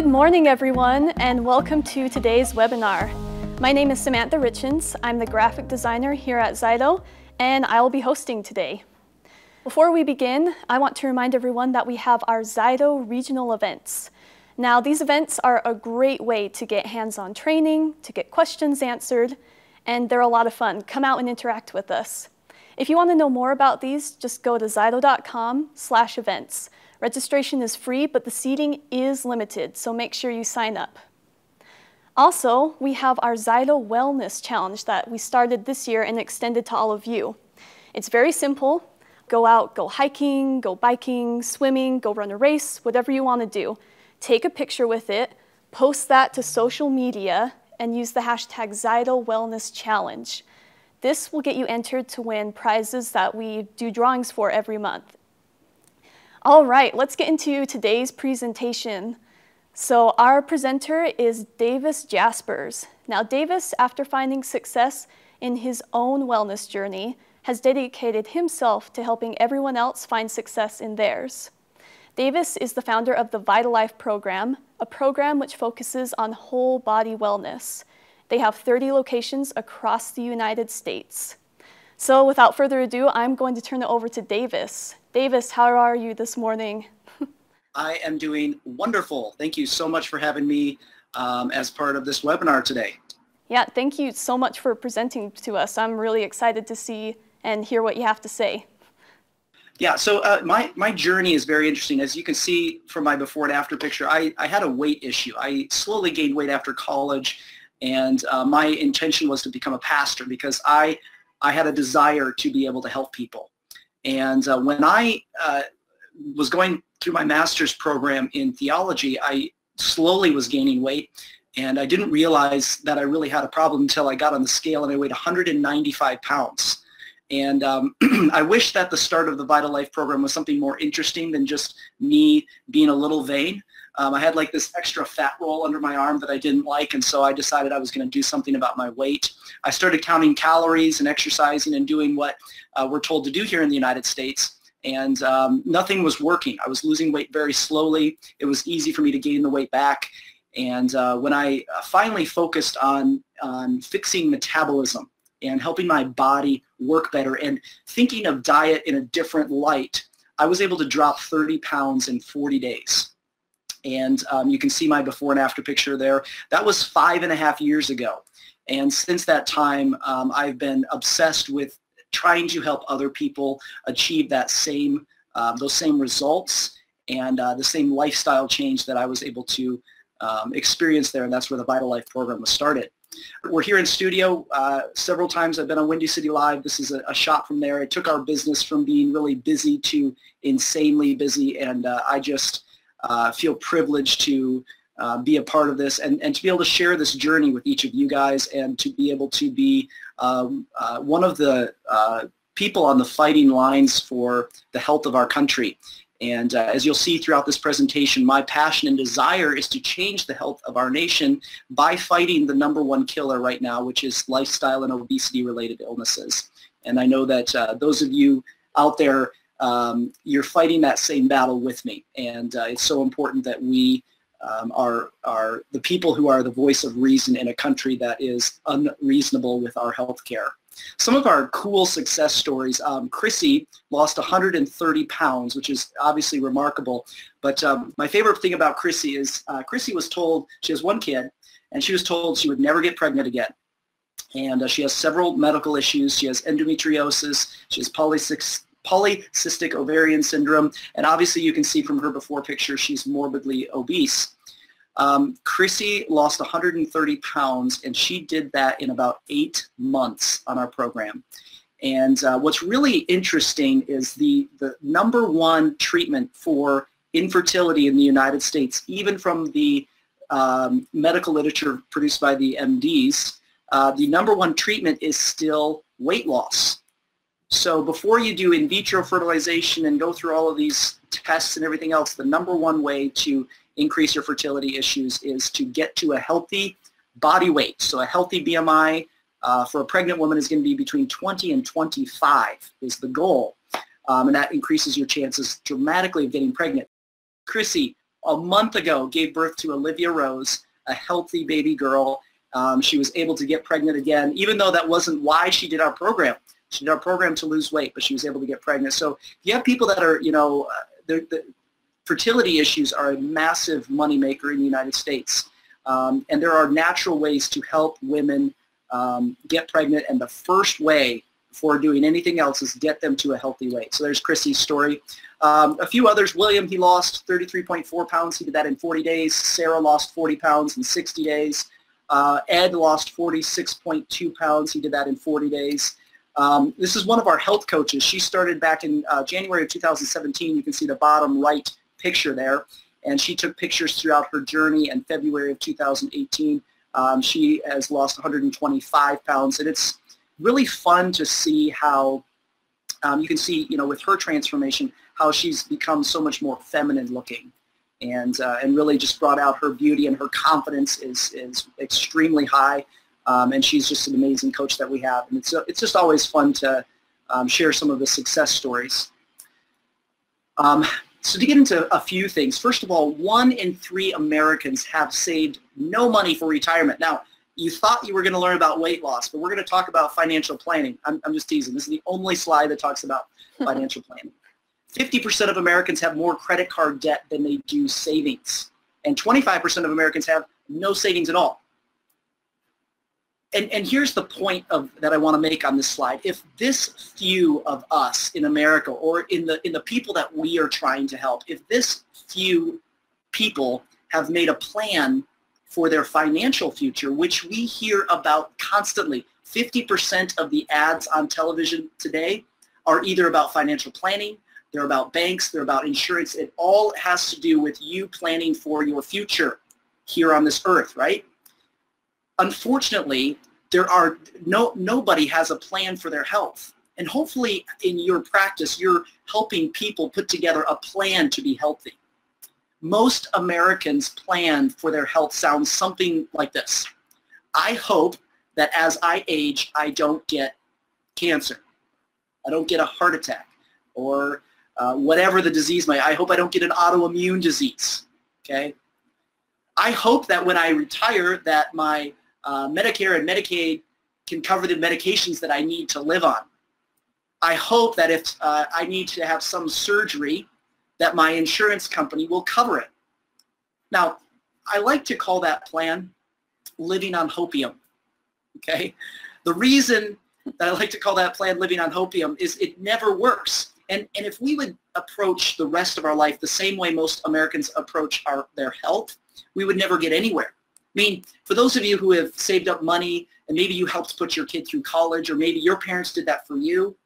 Good morning, everyone, and welcome to today's webinar. My name is Samantha Richens. I'm the graphic designer here at ZYTO, and I will be hosting today. Before we begin, I want to remind everyone that we have our ZYTO regional events. Now, these events are a great way to get hands-on training, to get questions answered, and they're a lot of fun. Come out and interact with us. If you want to know more about these, just go to zyto.com/events. Registration is free, but the seating is limited, so make sure you sign up. Also, we have our ZYTO Wellness Challenge that we started this year and extended to all of you. It's very simple. Go out, go hiking, go biking, swimming, go run a race, whatever you want to do. Take a picture with it, post that to social media, and use the hashtag ZYTO Wellness Challenge. This will get you entered to win prizes that we do drawings for every month. All right, let's get into today's presentation. So our presenter is Davis Jaspers. Now Davis, after finding success in his own wellness journey, has dedicated himself to helping everyone else find success in theirs. Davis is the founder of the VitaLife program, a program which focuses on whole body wellness. They have 30 locations across the United States. So without further ado, I'm going to turn it over to Davis. Davis, how are you this morning? I am doing wonderful. Thank you so much for having me as part of this webinar today. Yeah, thank you so much for presenting to us. I'm really excited to see and hear what you have to say. Yeah, so my journey is very interesting. As you can see from my before and after picture, I had a weight issue. I slowly gained weight after college, and my intention was to become a pastor because I had a desire to be able to help people. And when I was going through my master's program in theology, I slowly was gaining weight, and I didn't realize that I really had a problem until I got on the scale and I weighed 195 pounds. And I wish that the start of the VitaLife program was something more interesting than just me being a little vain. I had like this extra fat roll under my arm that I didn't like, and so I decided I was going to do something about my weight. I started counting calories and exercising and doing what we're told to do here in the United States, and nothing was working. I was losing weight very slowly. It was easy for me to gain the weight back, and when I finally focused on fixing metabolism and helping my body work better and thinking of diet in a different light, I was able to drop 30 pounds in 40 days. And you can see my before and after picture there. That was 5.5 years ago. And since that time, I've been obsessed with trying to help other people achieve that same, those same results and the same lifestyle change that I was able to experience there. And that's where the VitaLife program was started. We're here in studio several times. I've been on Windy City Live. This is a shot from there. It took our business from being really busy to insanely busy, and I just feel privileged to be a part of this and to be able to share this journey with each of you guys, and to be able to be one of the people on the fighting lines for the health of our country. And as you'll see throughout this presentation, my passion and desire is to change the health of our nation by fighting the #1 killer right now, which is lifestyle and obesity-related illnesses. And I know that those of you out there, you're fighting that same battle with me. And it's so important that we are the people who are the voice of reason in a country that is unreasonable with our health care. Some of our cool success stories, Chrissy lost 130 pounds, which is obviously remarkable. But my favorite thing about Chrissy is Chrissy was told, she has one kid, and she was told she would never get pregnant again. And she has several medical issues. She has endometriosis, she has polycystic ovarian syndrome, and obviously you can see from her before picture she's morbidly obese. Chrissy lost 130 pounds, and she did that in about 8 months on our program. And what's really interesting is the #1 treatment for infertility in the United States, even from the medical literature produced by the MDs, the #1 treatment is still weight loss. So before you do in vitro fertilization and go through all of these tests and everything else, the #1 way to increase your fertility issues is to get to a healthy body weight. So a healthy BMI for a pregnant woman is going to be between 20 and 25 is the goal. And that increases your chances dramatically of getting pregnant. Chrissy a month ago gave birth to Olivia Rose, a healthy baby girl. She was able to get pregnant again, even though that wasn't why she did our program. She did our program to lose weight, but she was able to get pregnant. So you have people that are, the fertility issues are a massive moneymaker in the United States. And there are natural ways to help women get pregnant, and the first way before doing anything else is get them to a healthy weight. So there's Chrissy's story. A few others. William, he lost 33.4 pounds. He did that in 40 days. Sarah lost 40 pounds in 60 days. Ed lost 46.2 pounds. He did that in 40 days. This is one of our health coaches. She started back in January of 2017. You can see the bottom right picture there. And she took pictures throughout her journey in February of 2018. She has lost 125 pounds. And it's really fun to see how you can see, with her transformation, how she's become so much more feminine looking, and really just brought out her beauty, and her confidence is extremely high, and she's just an amazing coach that we have. And it's just always fun to share some of the success stories. So to get into a few things, first of all, 1 in 3 Americans have saved no money for retirement. Now, you thought you were going to learn about weight loss, but we're going to talk about financial planning. I'm just teasing. This is the only slide that talks about financial planning. 50% of Americans have more credit card debt than they do savings. And 25% of Americans have no savings at all. And here's the point that I want to make on this slide. If this few of us in America, or in the people that we are trying to help, if this few people have made a plan for their financial future, which we hear about constantly. 50% of the ads on television today are either about financial planning, they're about banks, they're about insurance. It all has to do with you planning for your future here on this earth, right? Unfortunately, nobody has a plan for their health. And hopefully in your practice, you're helping people put together a plan to be healthy. Most Americans' plan for their health sounds something like this. I hope that as I age, I don't get cancer. I don't get a heart attack, or whatever the disease might. I hope I don't get an autoimmune disease, okay? I hope that when I retire that my Medicare and Medicaid can cover the medications that I need to live on. I hope that if I need to have some surgery, that my insurance company will cover it. Now, I like to call that plan living on hopium, okay? The reason that I like to call that plan living on hopium is it never works. And if we would approach the rest of our life the same way most Americans approach their health, we would never get anywhere. I mean, for those of you who have saved up money, and maybe you helped put your kid through college, or maybe your parents did that for you,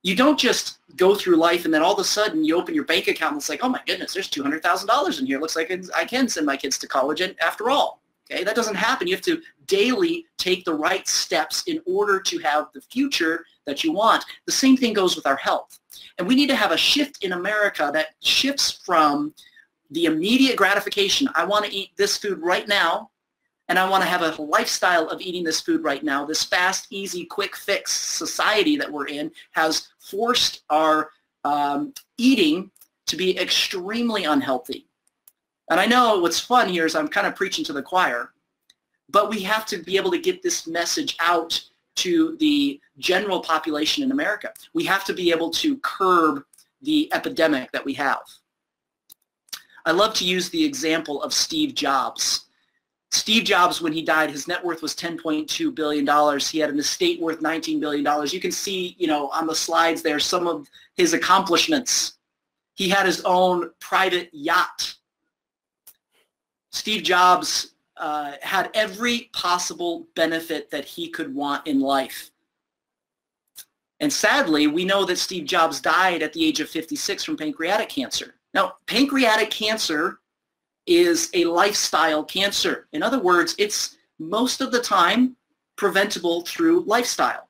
you don't just go through life and then all of a sudden you open your bank account and it's like, oh my goodness, there's $200,000 in here. Looks like I can send my kids to college after all. Okay, that doesn't happen. You have to daily take the right steps in order to have the future that you want. The same thing goes with our health. And we need to have a shift in America that shifts from the immediate gratification. I want to eat this food right now, and I want to have a lifestyle of eating this food right now. This fast, easy, quick fix society that we're in has forced our eating to be extremely unhealthy. And I know what's fun here is I'm kind of preaching to the choir, but we have to be able to get this message out to the general population in America. We have to be able to curb the epidemic that we have. I love to use the example of Steve Jobs. Steve Jobs, when he died, his net worth was $10.2 billion. He had an estate worth $19 billion. You can see, on the slides there, some of his accomplishments. He had his own private yacht. Steve Jobs had every possible benefit that he could want in life. And sadly, we know that Steve Jobs died at the age of 56 from pancreatic cancer. Now, pancreatic cancer is a lifestyle cancer. In other words, it's most of the time preventable through lifestyle.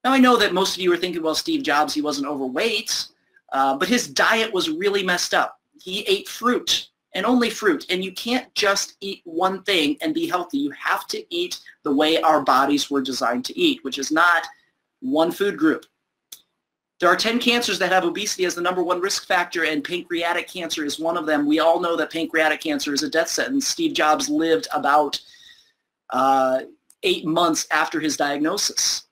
Now, I know that most of you are thinking, well, Steve Jobs, he wasn't overweight, but his diet was really messed up. He ate fruit and only fruit, and you can't just eat one thing and be healthy. You have to eat the way our bodies were designed to eat, which is not one food group. There are 10 cancers that have obesity as the #1 risk factor, and pancreatic cancer is one of them. We all know that pancreatic cancer is a death sentence. Steve Jobs lived about 8 months after his diagnosis.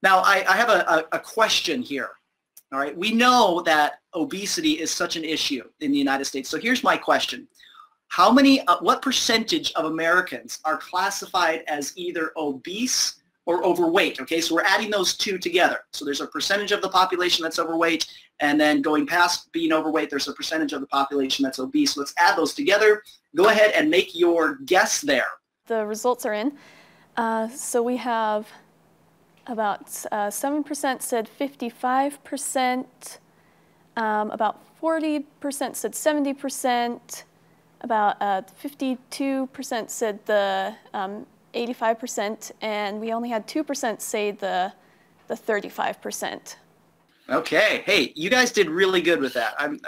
Now, I have a question here. All right, we know that obesity is such an issue in the United States. So here's my question. What percentage of Americans are classified as either obese or overweight? Okay, so we're adding those two together. So there's a percentage of the population that's overweight, and then going past being overweight, there's a percentage of the population that's obese. Let's add those together. Go ahead and make your guess there. The results are in. So we have about 7% said 55%, about 40% said 70%, about 52% said the 85%, and we only had 2% say the 35%. Okay, hey, you guys did really good with that. I'm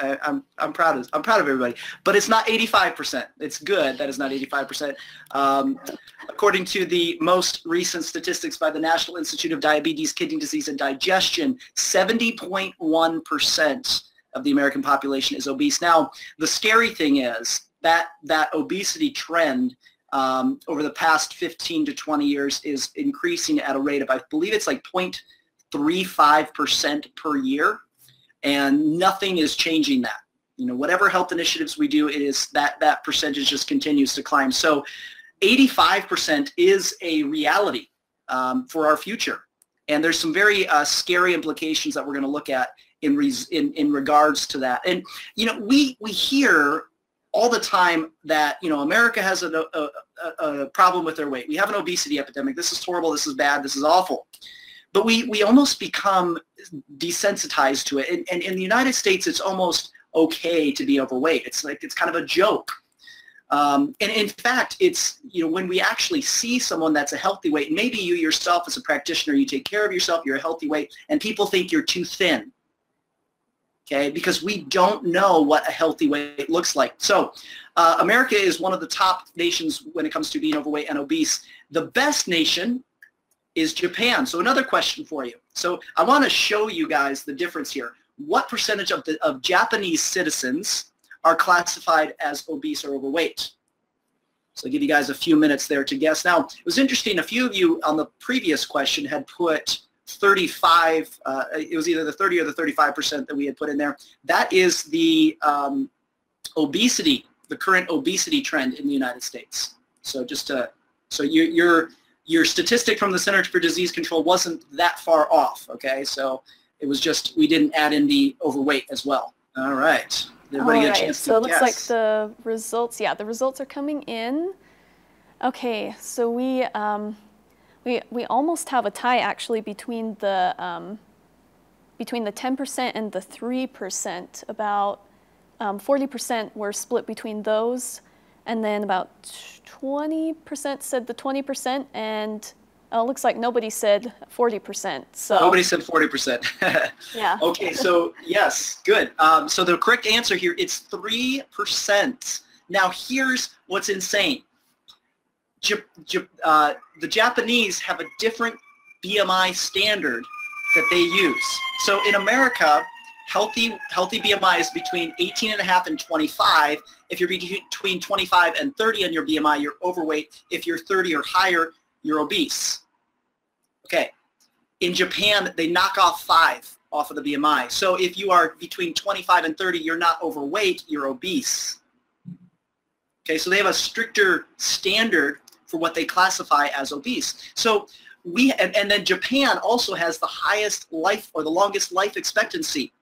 proud of everybody. But it's not 85%. It's good that it's not 85%. According to the most recent statistics by the National Institute of Diabetes, Kidney Disease, and Digestion, 70.1% of the American population is obese. Now, the scary thing is that obesity trend over the past 15 to 20 years is increasing at a rate of, I believe it's like 0.35% per year, and nothing is changing that. You know, whatever health initiatives we do, it is that percentage just continues to climb. So 85% is a reality for our future, and there's some very scary implications that we're going to look at in regards to that. And you know, we hear all the time that, you know, America has a problem with their weight. We have an obesity epidemic. This is horrible. This is bad. This is awful. But we almost become desensitized to it. And in the United States, it's almost okay to be overweight. It's like, it's kind of a joke. And in fact, it's, you know, when we actually see someone that's a healthy weight, maybe you yourself as a practitioner, you take care of yourself, you're a healthy weight, and people think you're too thin. Okay, because we don't know what a healthy weight looks like. So America is one of the top nations when it comes to being overweight and obese. The best nation is Japan. So another question for you. So I want to show you guys the difference here. What percentage of Japanese citizens are classified as obese or overweight? So I'll give you guys a few minutes there to guess. Now, it was interesting, a few of you on the previous question had put 35, it was either the 30 or the 35% that we had put in there. That is the obesity, the current obesity trend in the United States. So just to, so your statistic from the Center for Disease Control wasn't that far off, okay? So it was just, we didn't add in the overweight as well. All right. Everybody get a chance to so it looks guess. like the results, yeah, the results are coming in. Okay, so we almost have a tie actually between the 10% and the 3%. About 40% were split between those, and then about 20% said the 20%, and it looks like nobody said 40%. So nobody said 40%. Yeah. Okay, so yes, good. So the correct answer here, it's 3%. Now here's what's insane. The Japanese have a different BMI standard that they use. So in America, healthy BMI is between 18.5 and 25. If you're between 25 and 30 on your BMI, you're overweight. If you're 30 or higher, you're obese. Okay. In Japan, they knock off 5 off of the BMI. So if you are between 25 and 30, you're not overweight, you're obese. Okay, so they have a stricter standard for what they classify as obese. So and then Japan also has the highest life, or the longest life expectancy.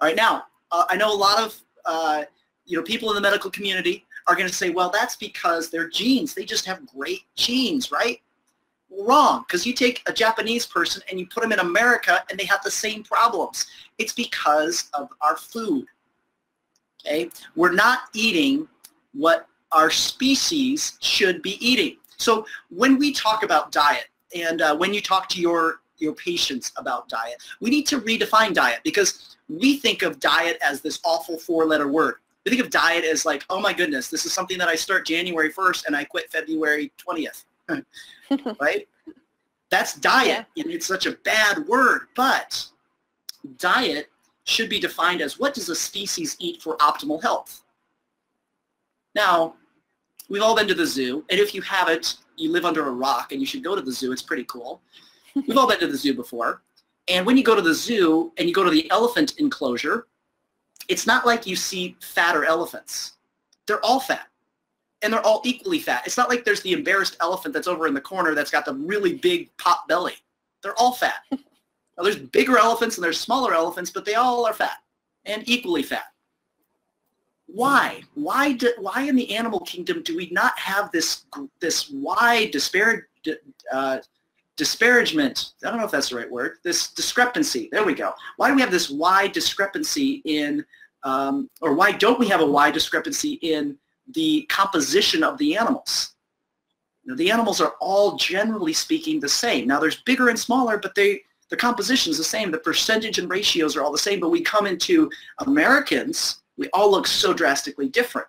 All right, now, I know a lot of people in the medical community are going to say, well, that's because their genes, they just have great genes, right? Wrong, because you take a Japanese person and you put them in America and they have the same problems. It's because of our food. Okay, we're not eating what our species should be eating. So when we talk about diet, and when you talk to your patients about diet, we need to redefine diet, because we think of diet as this awful 4-letter word. We think of diet as like, oh my goodness, this is something that I start January 1st and I quit February 20th, right? That's diet, and it's such a bad word, but diet should be defined as what does a species eat for optimal health? Now, we've all been to the zoo, and if you haven't, you live under a rock, and you should go to the zoo. It's pretty cool. We've all been to the zoo before, and when you go to the zoo and you go to the elephant enclosure, it's not like you see fatter elephants. They're all fat, and they're all equally fat. It's not like there's the embarrassed elephant that's over in the corner that's got the really big pot belly. They're all fat. Now, there's bigger elephants and there's smaller elephants, but they all are fat and equally fat. Why? Why in the animal kingdom do we not have this wide disparagement? I don't know if that's the right word. This discrepancy. There we go. Why do we have this wide discrepancy in, or why don't we have a wide discrepancy in the composition of the animals? You know, the animals are all, generally speaking, the same. Now, there's bigger and smaller, but the composition is the same. The percentage and ratios are all the same, but we come into Americans, we all look so drastically different.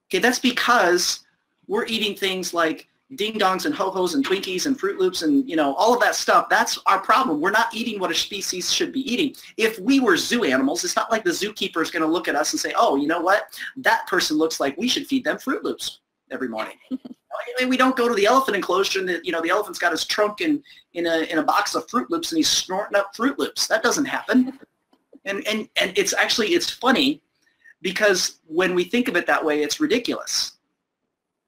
Okay, that's because we're eating things like ding-dongs and ho-hos and Twinkies and Fruit Loops and, you know, all of that stuff. That's our problem. We're not eating what a species should be eating. If we were zoo animals, it's not like the zookeeper is going to look at us and say, oh, you know what? That person looks like we should feed them Fruit Loops every morning. We don't go to the elephant enclosure and the elephant's got his trunk in a box of Fruit Loops and he's snorting up Fruit Loops. That doesn't happen. And it's funny because when we think of it that way, it's ridiculous,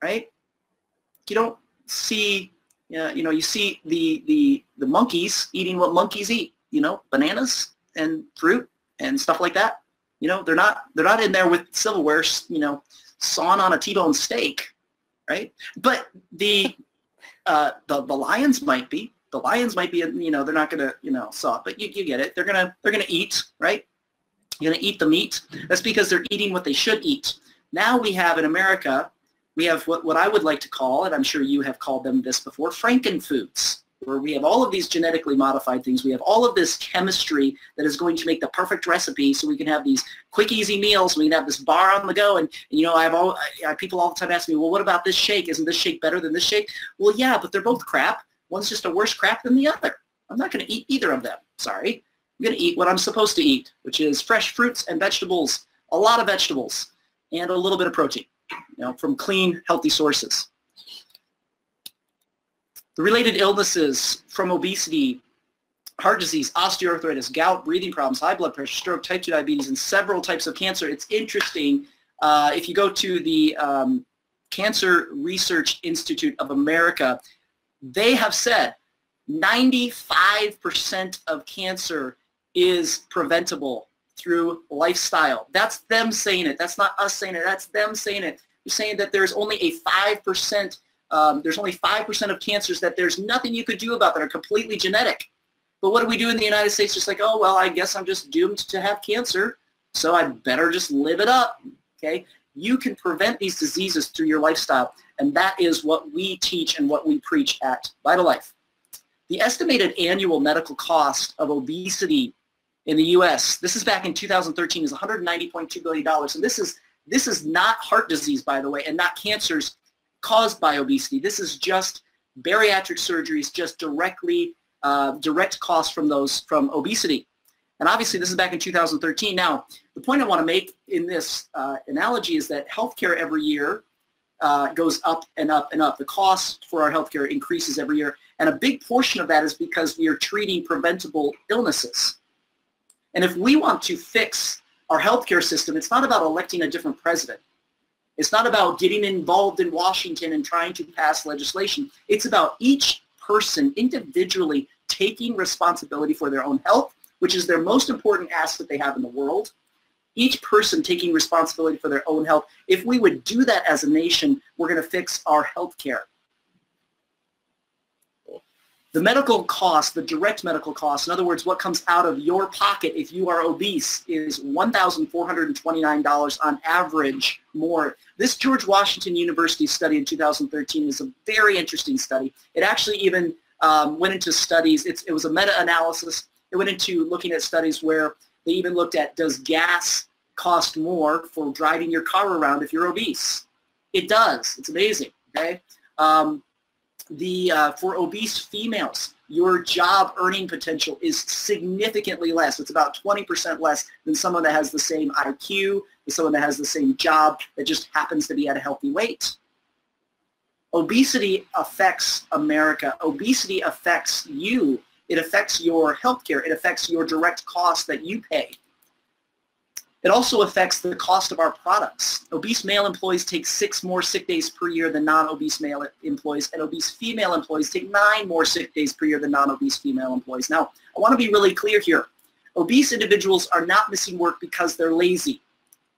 right? You don't see, you see the monkeys eating what monkeys eat, bananas and fruit and stuff like that. They're not in there with silverware, sawing on a T-bone steak, right? But the lions might be. The lions might be, they're not gonna, saw, but you get it. They're gonna eat, right? You're gonna eat the meat. That's because they're eating what they should eat. Now we have in America, we have what I would like to call, and I'm sure you have called them this before, frankenfoods, where we have all of these genetically modified things. We have all of this chemistry that is going to make the perfect recipe so we can have these quick, easy meals. We can have this bar on the go. And I have people all the time ask me, well, what about this shake? Isn't this shake better than this shake? Well, yeah, but they're both crap. One's just a worse crap than the other. I'm not going to eat either of them. Sorry. I'm going to eat what I'm supposed to eat, which is fresh fruits and vegetables, a lot of vegetables, and a little bit of protein. From clean, healthy sources. The related illnesses from obesity, heart disease, osteoarthritis, gout, breathing problems, high blood pressure, stroke, type 2 diabetes, and several types of cancer. It's interesting. If you go to the Cancer Research Institute of America, they have said 95% of cancer is preventable through lifestyle. That's them saying it. That's not us saying it. That's them saying it. They're saying that there's only a 5%. There's only 5% of cancers that there's nothing you could do about that are completely genetic. But what do we do in the United States? Just like, oh well, I guess I'm just doomed to have cancer, so I better just live it up. Okay, you can prevent these diseases through your lifestyle, and that is what we teach and what we preach at VitaLife. The estimated annual medical cost of obesity in the U.S., this is back in 2013, is $190.2 billion. And this is not heart disease, by the way, and not cancers caused by obesity. This is just bariatric surgeries, just direct costs from obesity. And obviously, this is back in 2013. Now, the point I want to make in this analogy is that healthcare every year goes up and up and up. The cost for our healthcare increases every year. And a big portion of that is because we are treating preventable illnesses. And if we want to fix our healthcare system, it's not about electing a different president. It's not about getting involved in Washington and trying to pass legislation. It's about each person individually taking responsibility for their own health, which is their most important asset they have in the world. Each person taking responsibility for their own health. If we would do that as a nation, we're going to fix our healthcare. The medical cost, the direct medical cost, in other words, what comes out of your pocket if you are obese, is $1,429 on average more. This George Washington University study in 2013 is a very interesting study. It actually even went into studies. It was a meta-analysis. It went into looking at studies where they even looked at, does gas cost more for driving your car around if you're obese? It does. It's amazing. Okay. For obese females, your job earning potential is significantly less. It's about 20% less than someone that has the same IQ, than someone that has the same job that just happens to be at a healthy weight. Obesity affects America. Obesity affects you. It affects your healthcare. It affects your direct costs that you pay. It also affects the cost of our products. Obese male employees take 6 more sick days per year than non-obese male employees, and obese female employees take 9 more sick days per year than non-obese female employees. Now, I want to be really clear here. Obese individuals are not missing work because they're lazy.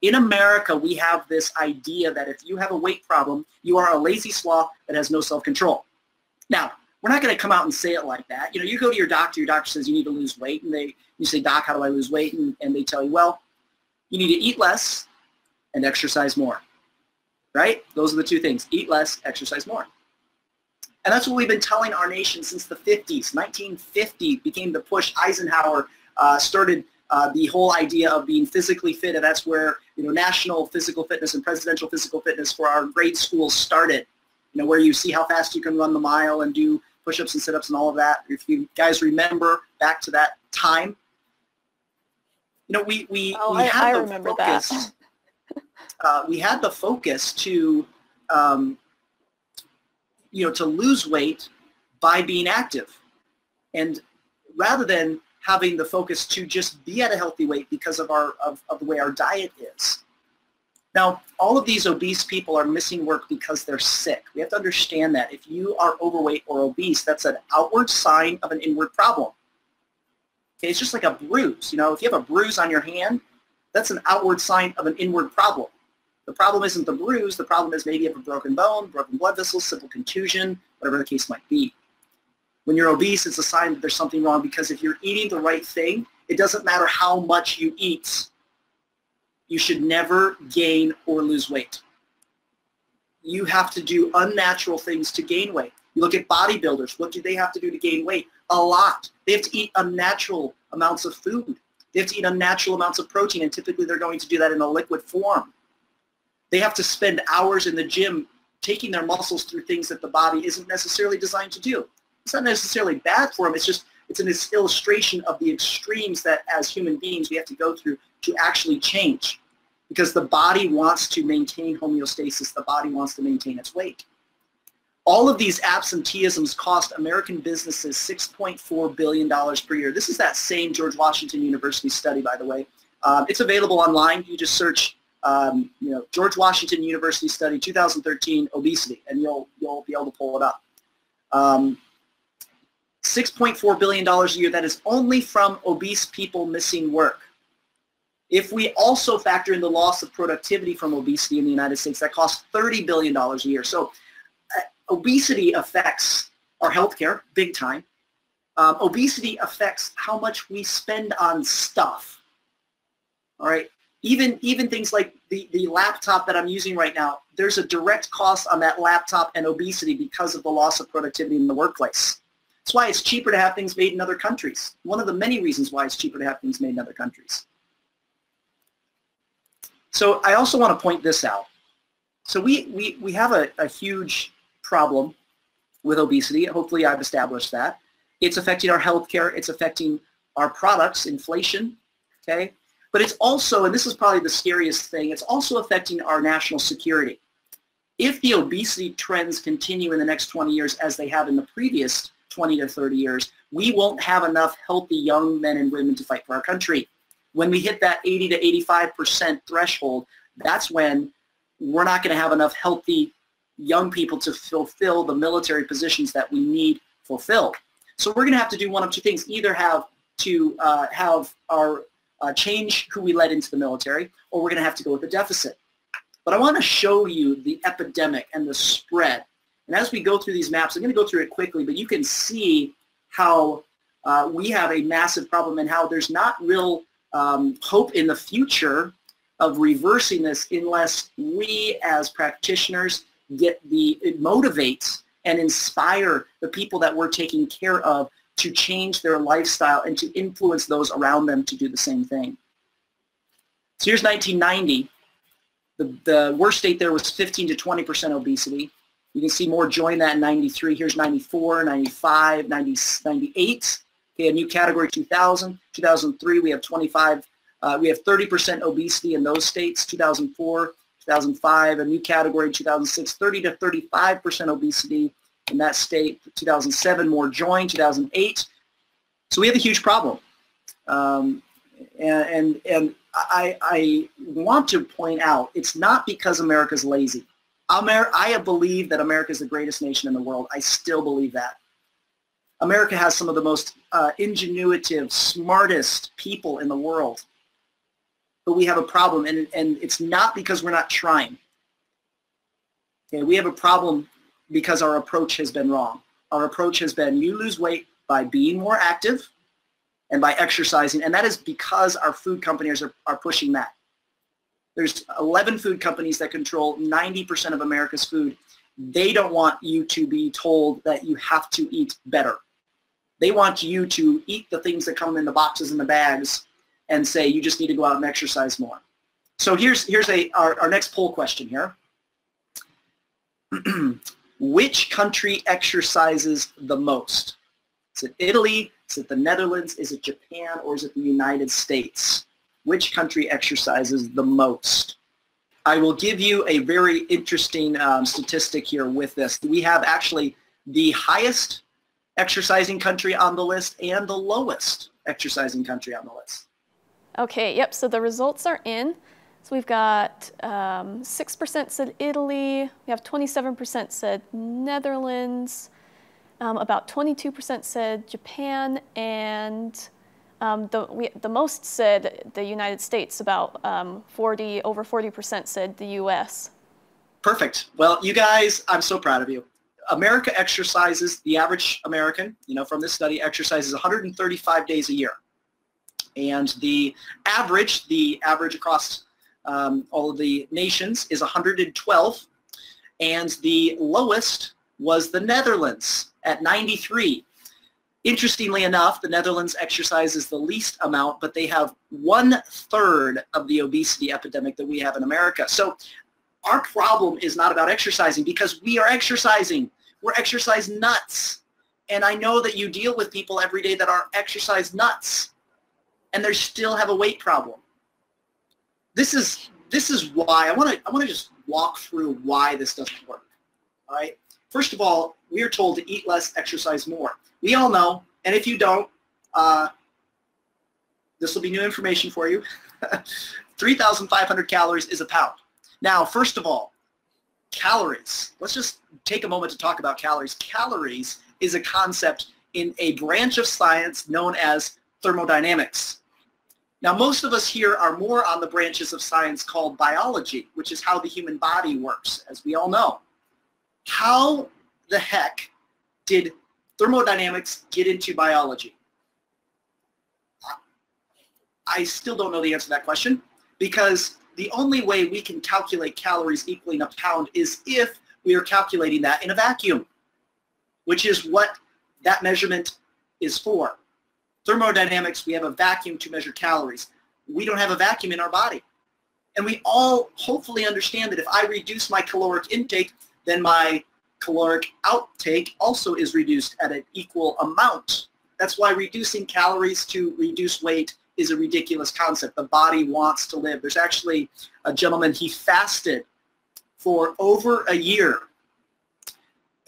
In America, we have this idea that if you have a weight problem, you are a lazy sloth that has no self-control. Now, we're not going to come out and say it like that. You know, you go to your doctor says you need to lose weight, and you say, "Doc, how do I lose weight?" And they tell you, well, you need to eat less and exercise more, right? Those are the 2 things: eat less, exercise more. And that's what we've been telling our nation since the 50s. 1950 became the push. Eisenhower started the whole idea of being physically fit, and that's where, you know, national physical fitness and presidential physical fitness for our grade schools started. You know, where you see how fast you can run the mile and do push-ups and sit-ups and all of that. If you guys remember back to that time, you know, we had the focus. We had the focus to, you know, to lose weight by being active, and rather than having the focus to just be at a healthy weight because of the way our diet is. Now, all of these obese people are missing work because they're sick. We have to understand that if you are overweight or obese, that's an outward sign of an inward problem. Okay, it's just like a bruise. You know, if you have a bruise on your hand, that's an outward sign of an inward problem. The problem isn't the bruise. The problem is maybe you have a broken bone, broken blood vessels, simple contusion, whatever the case might be. When you're obese, it's a sign that there's something wrong, because if you're eating the right thing, it doesn't matter how much you eat. You should never gain or lose weight. You have to do unnatural things to gain weight. You look at bodybuilders. What do they have to do to gain weight? A lot. They have to eat unnatural amounts of food. They have to eat unnatural amounts of protein, and typically they're going to do that in a liquid form. They have to spend hours in the gym taking their muscles through things that the body isn't necessarily designed to do. It's not necessarily bad for them. It's an illustration of the extremes that as human beings we have to go through to actually change, because the body wants to maintain homeostasis. The body wants to maintain its weight. All of these absenteeisms cost American businesses $6.4 billion per year. This is that same George Washington University study, by the way. It's available online. You just search, you know, George Washington University study 2013 obesity, and you'll be able to pull it up. $6.4 billion a year. That is only from obese people missing work. If we also factor in the loss of productivity from obesity in the United States, that costs $30 billion a year. So obesity affects our healthcare big time. Obesity affects how much we spend on stuff. All right. Even things like the laptop that I'm using right now, there's a direct cost on that laptop and obesity because of the loss of productivity in the workplace. That's why it's cheaper to have things made in other countries. One of the many reasons why it's cheaper to have things made in other countries. So I also want to point this out. So we have a huge problem with obesity. Hopefully I've established that. It's affecting our healthcare. It's affecting our products, inflation, okay? But it's also, and this is probably the scariest thing, it's also affecting our national security. If the obesity trends continue in the next 20 years as they have in the previous 20 to 30 years, we won't have enough healthy young men and women to fight for our country. When we hit that 80 to 85% threshold, that's when we're not going to have enough healthy young people to fulfill the military positions that we need fulfilled. So we're going to have to do one of 2 things: either have to have our change who we let into the military, or we're going to have to go with a deficit. But I want to show you the epidemic and the spread. And as we go through these maps, I'm going to go through it quickly, but you can see how we have a massive problem and how there's not real hope in the future of reversing this unless we as practitioners motivate and inspire the people that we're taking care of to change their lifestyle and to influence those around them to do the same thing. So here's 1990. The worst state there was 15 to 20% obesity. You can see more joined that in 93. Here's 94, 95, 90, 98. Okay, a new category, 2000. 2003, we have 25. We have 30% obesity in those states. 2004, 2005, a new category, 2006, 30 to 35% obesity in that state. 2007, more joined. 2008. So we have a huge problem. And I want to point out, it's not because America's lazy. I believe that America is the greatest nation in the world. I still believe that. America has some of the most ingenuitive, smartest people in the world. But we have a problem, and it's not because we're not trying. Okay, we have a problem because our approach has been wrong. Our approach has been, you lose weight by being more active and by exercising, and that is because our food companies are pushing that. There's 11 food companies that control 90% of America's food. They don't want you to be told that you have to eat better. They want you to eat the things that come in the boxes and the bags and say you just need to go out and exercise more. So here's our next poll question here. Which country exercises the most? Is it Italy? Is it the Netherlands? Is it Japan? Or is it the United States? Which country exercises the most? I will give you a very interesting statistic here with this. We have actually the highest exercising country on the list and the lowest exercising country on the list. Okay, yep, so the results are in. So we've got 6% said Italy, we have 27% said Netherlands, about 22% said Japan, and the most said the United States, about over 40% said the US. Perfect. Well, you guys, I'm so proud of you. America exercises, the average American, from this study, exercises 135 days a year. And the average across all of the nations is 112. And the lowest was the Netherlands at 93. Interestingly enough, the Netherlands exercises the least amount, but they have 1/3 of the obesity epidemic that we have in America. So our problem is not about exercising, because we are exercising. We're exercise nuts. And I know that you deal with people every day that are exercise nuts, and they still have a weight problem. This is why I want to just walk through why this doesn't work. All right. First of all, we are told to eat less, exercise more. We all know, and if you don't, this will be new information for you. 3,500 calories is a pound. Now, first of all, calories. Let's just take a moment to talk about calories. Calories is a concept in a branch of science known as thermodynamics. Now, most of us here are more on the branches of science called biology, which is how the human body works, as we all know. How the heck did thermodynamics get into biology? I still don't know the answer to that question, because the only way we can calculate calories equaling a pound is if we are calculating that in a vacuum, which is what that measurement is for. Thermodynamics, we have a vacuum to measure calories. We don't have a vacuum in our body. And we all hopefully understand that if I reduce my caloric intake, then my caloric outtake also is reduced at an equal amount. That's why reducing calories to reduce weight is a ridiculous concept. The body wants to live. There's actually a gentleman, he fasted for over a year,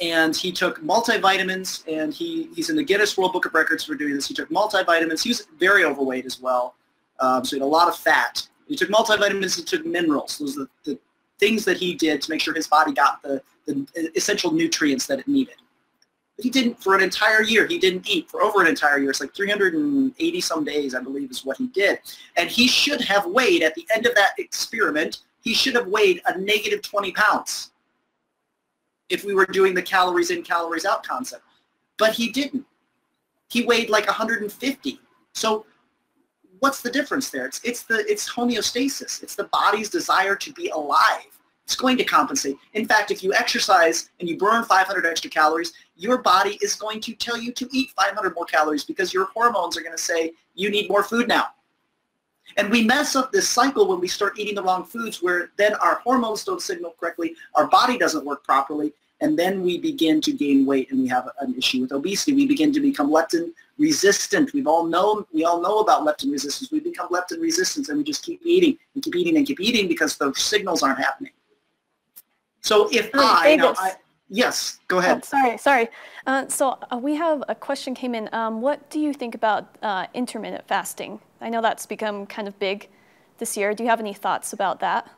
and he took multivitamins, and he's in the Guinness World Book of Records for doing this. He took multivitamins. He was very overweight as well, so he had a lot of fat. He took multivitamins, he took minerals. Those are the things that he did to make sure his body got the essential nutrients that it needed. But he didn't, for an entire year, he didn't eat for over an entire year. It's like 380 some days, I believe, is what he did. And he should have weighed, at the end of that experiment, he should have weighed a negative 20 pounds if we were doing the calories in, calories out concept. But he didn't. He weighed like 150. So what's the difference there? It's homeostasis. It's the body's desire to be alive. It's going to compensate. In fact, if you exercise and you burn 500 extra calories, your body is going to tell you to eat 500 more calories, because your hormones are going to say you need more food now. And we mess up this cycle when we start eating the wrong foods, where then our hormones don't signal correctly, our body doesn't work properly, and then we begin to gain weight and we have an issue with obesity. We begin to become leptin resistant. We all know about leptin resistance. We become leptin resistant and we just keep eating and keep eating and keep eating because the signals aren't happening. So if yes, go ahead. Oh, sorry. So we have a question came in. What do you think about intermittent fasting? I know that's become kind of big this year. Do you have any thoughts about that?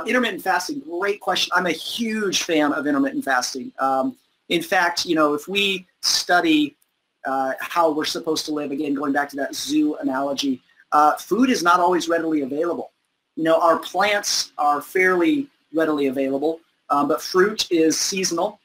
Intermittent fasting, great question. I'm a huge fan of intermittent fasting. In fact, if we study how we're supposed to live, again, going back to that zoo analogy, food is not always readily available. Our plants are fairly readily available, but fruit is seasonal.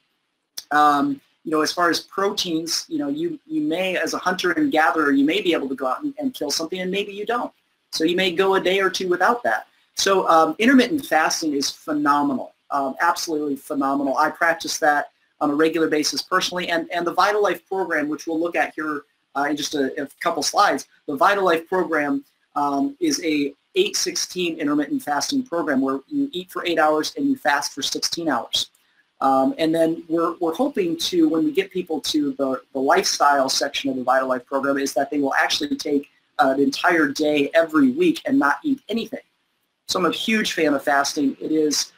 As far as proteins, you may, as a hunter and gatherer, you may be able to go out and kill something, and maybe you don't. So you may go a day or two without that. So intermittent fasting is phenomenal, absolutely phenomenal. I practice that on a regular basis personally, and the VitaLife program, which we'll look at here in just a couple slides, the VitaLife program is a 8-16 intermittent fasting program where you eat for 8 hours and you fast for 16 hours. And then we're hoping to, when we get people to the lifestyle section of the VitaLife program, is that they will actually take an entire day every week and not eat anything. So I'm a huge fan of fasting. It is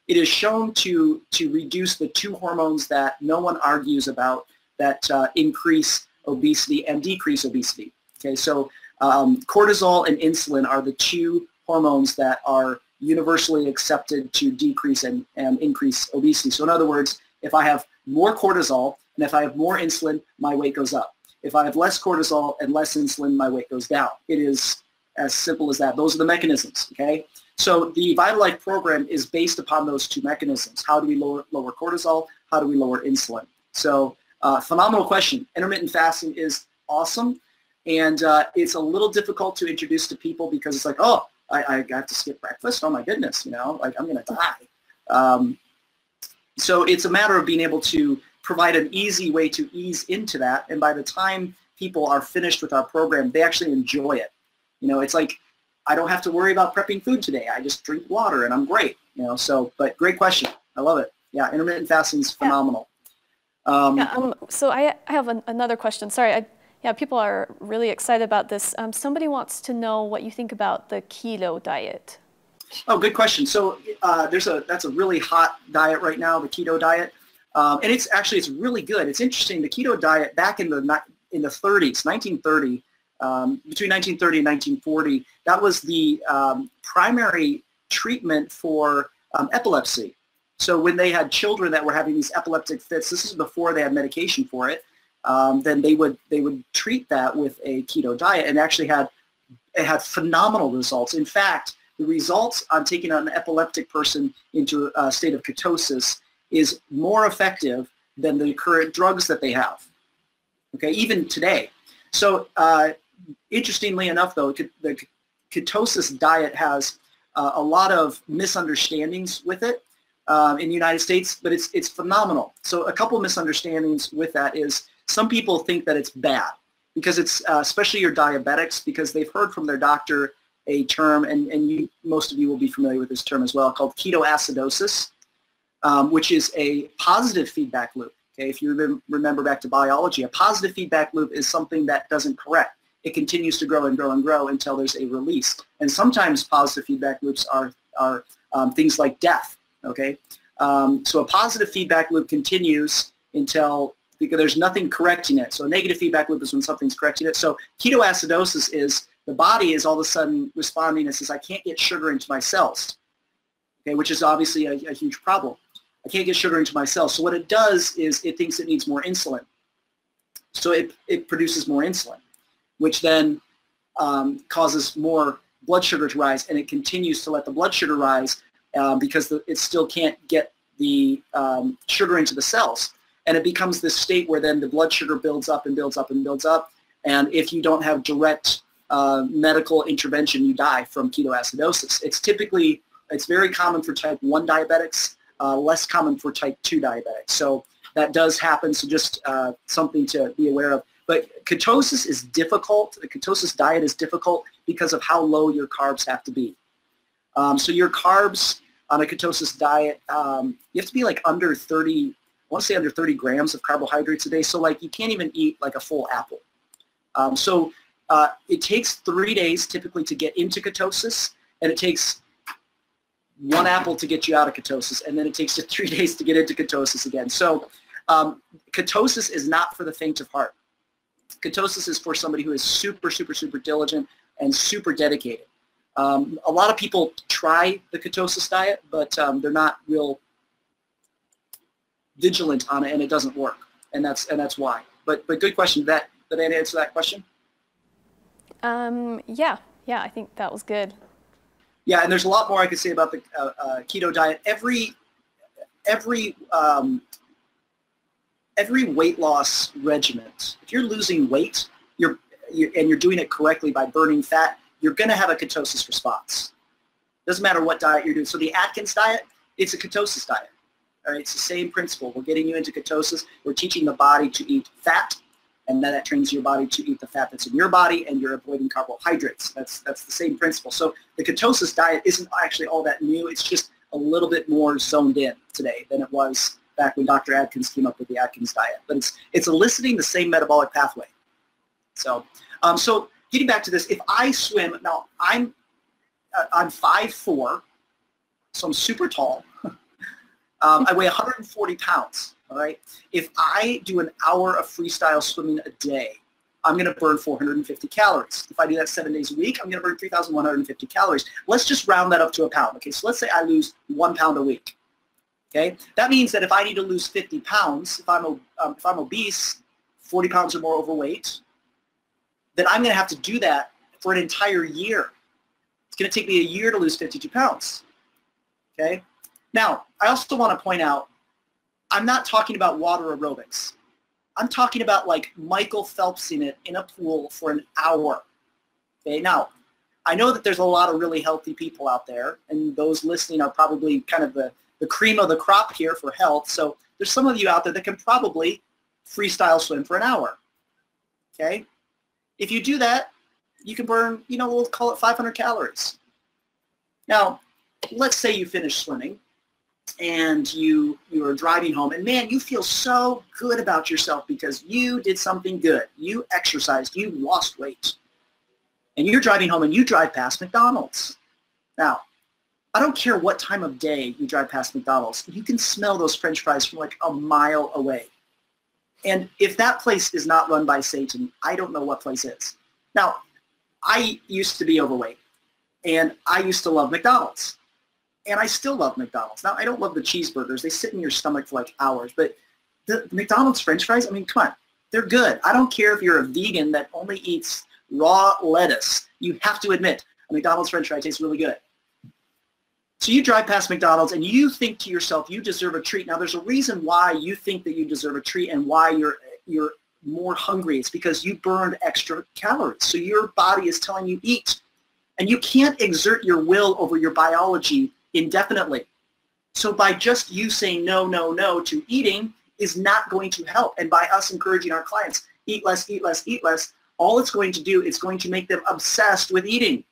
it is shown to reduce the two hormones that no one argues about that increase obesity and decrease obesity. Okay, so cortisol and insulin are the two hormones that are universally accepted to decrease and increase obesity. So in other words, if I have more cortisol and if I have more insulin, my weight goes up. If I have less cortisol and less insulin, my weight goes down. It is as simple as that. Those are the mechanisms, okay? So the VitaLife program is based upon those two mechanisms. How do we lower cortisol? How do we lower insulin? So phenomenal question. Intermittent fasting is awesome, and it's a little difficult to introduce to people because it's like, oh, I have to skip breakfast? Oh my goodness, like I'm gonna die. So it's a matter of being able to provide an easy way to ease into that, and by the time people are finished with our program, they actually enjoy it. It's like, I don't have to worry about prepping food today. I just drink water and I'm great. But great question. I love it. Yeah, intermittent fasting is phenomenal. So I have another question. Sorry, people are really excited about this. Somebody wants to know what you think about the keto diet. Oh, good question. So that's a really hot diet right now, the keto diet. And it's really good. It's interesting. The keto diet back in the 30s, 1930, between 1930 and 1940, that was the primary treatment for epilepsy. So when they had children that were having these epileptic fits, this is before they had medication for it, then they would treat that with a keto diet, and actually it had phenomenal results. In fact, the results on taking an epileptic person into a state of ketosis is more effective than the current drugs that they have. Okay, even today. So interestingly enough, though, the ketosis diet has a lot of misunderstandings with it in the United States, but it's phenomenal. So a couple of misunderstandings with that is some people think that it's bad because it's especially your diabetics, because they've heard from their doctor a term, and most of you will be familiar with this term as well, called ketoacidosis, which is a positive feedback loop. Okay, if you remember back to biology, a positive feedback loop is something that doesn't correct. It continues to grow and grow and grow until there's a release. And sometimes positive feedback loops are things like death. Okay, so a positive feedback loop continues because there's nothing correcting it. So a negative feedback loop is when something's correcting it. So ketoacidosis is the body is all of a sudden responding and says, I can't get sugar into my cells, okay, which is obviously a huge problem. I can't get sugar into my cells. So what it does is it thinks it needs more insulin. So it produces more insulin, which then causes more blood sugar to rise, and it continues to let the blood sugar rise because it still can't get the sugar into the cells. And it becomes this state where then the blood sugar builds up and builds up and builds up, and if you don't have direct medical intervention, you die from ketoacidosis. It's very common for type 1 diabetics, less common for type 2 diabetics. So that does happen, so just something to be aware of. But ketosis is difficult. The ketosis diet is difficult because of how low your carbs have to be. So your carbs on a ketosis diet, you have to be like under 30, I want to say under 30 grams of carbohydrates a day. So like you can't even eat like a full apple. It takes 3 days typically to get into ketosis, and it takes 1 apple to get you out of ketosis, and then it takes you 3 days to get into ketosis again. So ketosis is not for the faint of heart. Ketosis is for somebody who is super, super, super diligent and super dedicated. A lot of people try the ketosis diet, but they're not real vigilant on it, and it doesn't work, and that's why. But good question. Did that answer that question? Yeah, I think that was good. Yeah, and there's a lot more I could say about the keto diet. Every weight loss regimen, if you're losing weight, and you're doing it correctly by burning fat, you're going to have a ketosis response. Doesn't matter what diet you're doing. So the Atkins diet, it's a ketosis diet. All right, it's the same principle. We're getting you into ketosis. We're teaching the body to eat fat, and then that trains your body to eat the fat that's in your body, and you're avoiding carbohydrates. That's the same principle. So the ketosis diet isn't actually all that new. It's just a little bit more zoned in today than it was back when Dr. Atkins came up with the Atkins diet. But it's eliciting the same metabolic pathway. So getting back to this, if I swim, now I'm 5'4", so I'm super tall. I weigh 140 pounds. All right. If I do an hour of freestyle swimming a day, I'm going to burn 450 calories. If I do that 7 days a week, I'm going to burn 3,150 calories. Let's just round that up to a pound. Okay, so let's say I lose 1 pound a week. Okay, that means that if I need to lose 50 pounds, if I'm obese, 40 pounds or more overweight, then I'm going to have to do that for an entire year. It's going to take me a year to lose 52 pounds. Okay. Now, I also want to point out, I'm not talking about water aerobics. I'm talking about like Michael Phelpsing it in a pool for an hour. Okay, now, I know that there's a lot of really healthy people out there, and those listening are probably kind of the cream of the crop here for health. So there's some of you out there that can probably freestyle swim for an hour. Okay? If you do that, you can burn, we'll call it 500 calories. Now, let's say you finish swimming, and you are driving home, and man, you feel so good about yourself because you did something good. You exercised, you lost weight. And you're driving home and you drive past McDonald's. Now, I don't care what time of day you drive past McDonald's, you can smell those French fries from like a mile away. And if that place is not run by Satan, I don't know what place is. Now, I used to be overweight, and I used to love McDonald's. And I still love McDonald's. Now, I don't love the cheeseburgers. They sit in your stomach for like hours. But the McDonald's French fries, I mean, come on. They're good. I don't care if you're a vegan that only eats raw lettuce. You have to admit, a McDonald's French fry tastes really good. So you drive past McDonald's and you think to yourself, you deserve a treat. Now, there's a reason why you think that you deserve a treat and why you're more hungry. It's because you burned extra calories. So your body is telling you eat. And you can't exert your will over your biology indefinitely. So by just you saying no, no, no to eating is not going to help. And by us encouraging our clients, eat less, eat less, eat less, all it's going to do is going to make them obsessed with eating.